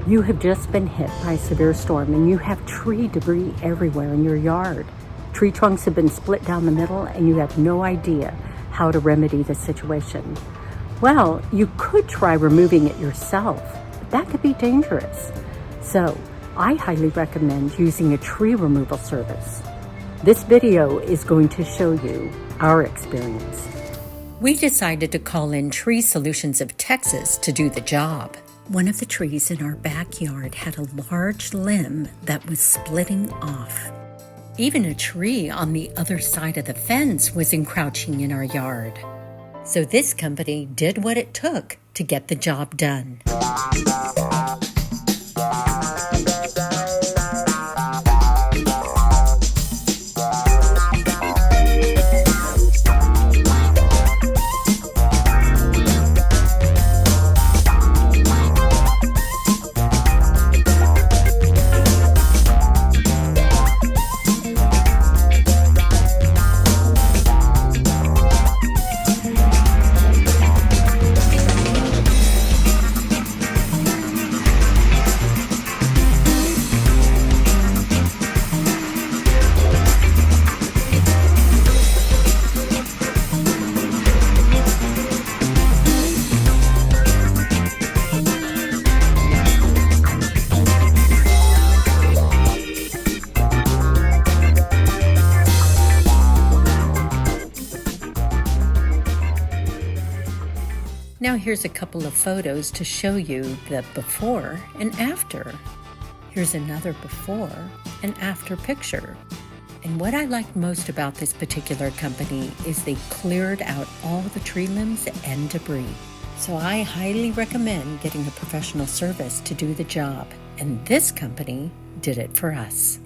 You have just been hit by a severe storm and you have tree debris everywhere in your yard. Tree trunks have been split down the middle and you have no idea how to remedy the situation. Well, you could try removing it yourself, but that could be dangerous. So, I highly recommend using a tree removal service. This video is going to show you our experience. We decided to call in Tree Solutions of Texas to do the job. One of the trees in our backyard had a large limb that was splitting off. Even a tree on the other side of the fence was encroaching in our yard. So this company did what it took to get the job done. Now here's a couple of photos to show you the before and after. Here's another before and after picture. And what I liked most about this particular company is they cleared out all the tree limbs and debris. So I highly recommend getting a professional service to do the job. And this company did it for us.